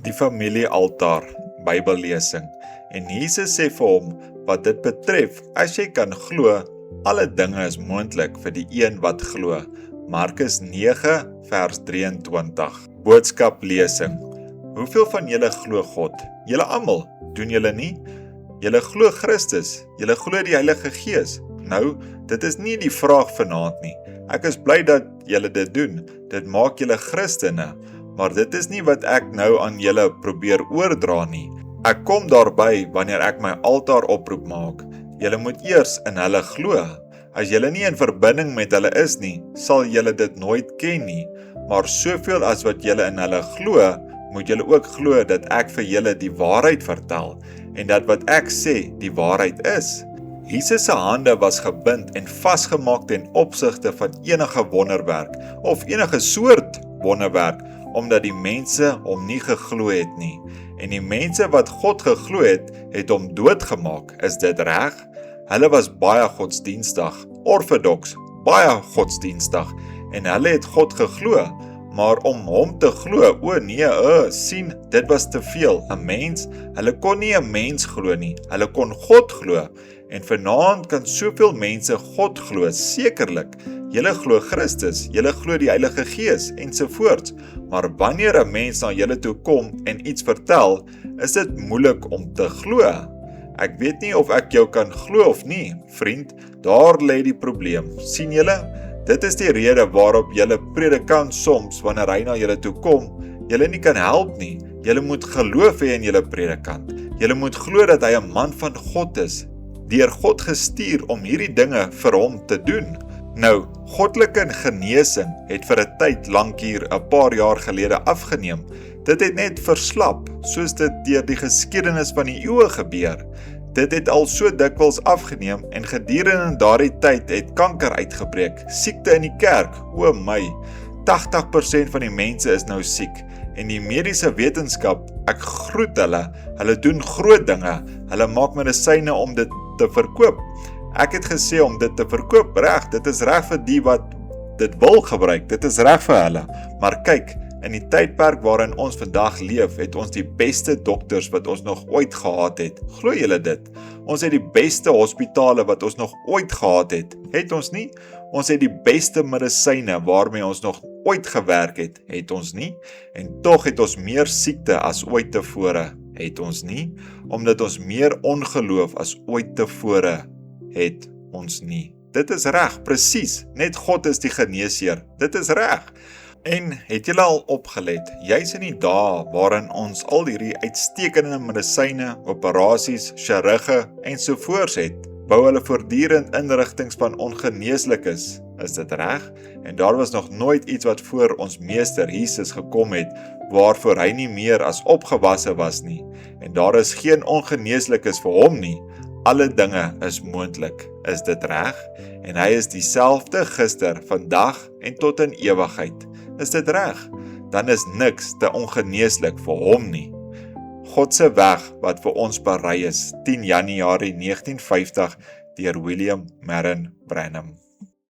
die familiealtaar, Bybellesing. En Jesus sê vir hom, wat dit betref, as jy kan glo, alle dinge is moontlik vir die een wat glo. Markus 9 vers 23. Boodskaplesing. Hoeveel van julle glo God? Julle almal, doen julle nie? Julle glo Christus, julle glo die Heilige Gees. Nou, dit is nie die vraag vanaand nie. Ek is bly dat julle dit doen. Dit maak julle Christene. Maar dit is nie wat ek nou aan julle probeer oordra nie. Ek kom daarby wanneer ek my altaar oproep maak. Julle moet eers in hulle glo. As julle nie in verbinding met hulle is nie, sal julle dit nooit ken nie. Maar soveel as wat julle in hulle glo, moet julle ook glo dat ek vir julle die waarheid vertel, en dat wat ek sê die waarheid is. Jesus se hande was gebind en vasgemaak ten opsigte van enige wonderwerk, of enige soort wonderwerk, omdat die mense hom nie geglo het nie. En die mense wat God geglo het, het hom doodgemaak. Is dit reg? Hulle was baie godsdienstig, orthodox, baie godsdienstig, en hulle het God geglo. Maar om hom te glo, sien, dit was te veel. 'n Mens, hulle kon nie 'n mens glo nie, hulle kon God glo. En vanaand kan soveel mense God glo, sekerlik. Julle glo Christus, julle glo die Heilige Gees, ensovoorts. Maar wanneer 'n mens na julle toe kom en iets vertel, is dit moeilik om te glo. Ek weet nie of ek jou kan glo of nie, vriend, daar lê die probleem. Sien julle? Dit is die rede waarop julle predikant soms, wanneer hy na julle toe kom, julle nie kan help nie. Julle moet geloof hê in julle predikant. Julle moet glo dat hy 'n man van God is, deur God gestuur om hierdie dinge vir hom te doen. Nou, goddelike genesing het vir 'n tyd lank hier 'n paar jaar gelede afgeneem. Dit het net verslap, soos dit deur die geskiedenis van die eeue gebeur. Dit het al so dikwels afgeneem en gedurende daardie tyd het kanker uitgebreek, siekte in die kerk, o my, 80% van die mense is nou siek, en die mediese wetenskap, ek groet hulle doen groot dinge, hulle maak medisyne om dit te verkoop. Ek het gesê om dit te verkoop, reg, dit is reg vir die wat dit wil gebruik, dit is reg vir hulle, maar kyk, in die tydperk waarin ons vandag leef, het ons die beste dokters wat ons nog ooit gehad het. Glo julle dit? Ons het die beste hospitale wat ons nog ooit gehad het ons nie? Ons het die beste medisyne waarmee ons nog ooit gewerk het ons nie? En tog het ons meer siekte as ooit tevore, het ons nie? Omdat ons meer ongeloof as ooit tevore het ons nie. Dit is reg, presies, net God is die geneesheer, dit is reg. En het julle al opgelet, juis in die dae waarin ons al hierdie uitstekende medisyne, operasies, chirurge ensovoorts het, bou hulle voortdurend inrigtings van ongeneeslikes, is dit reg? En daar was nog nooit iets wat voor ons meester Jesus gekom het, waarvoor hy nie meer as opgewasse was nie, en daar is geen ongeneeslikes vir hom nie. Alle dinge is moontlik, is dit reg? En hy is dieselfde gister, vandag en tot in ewigheid. Is dit reg? Dan is niks te ongeneeslik vir hom nie. God se weg wat vir ons berei is, 10 Januarie 1950 deur William Marion Branham.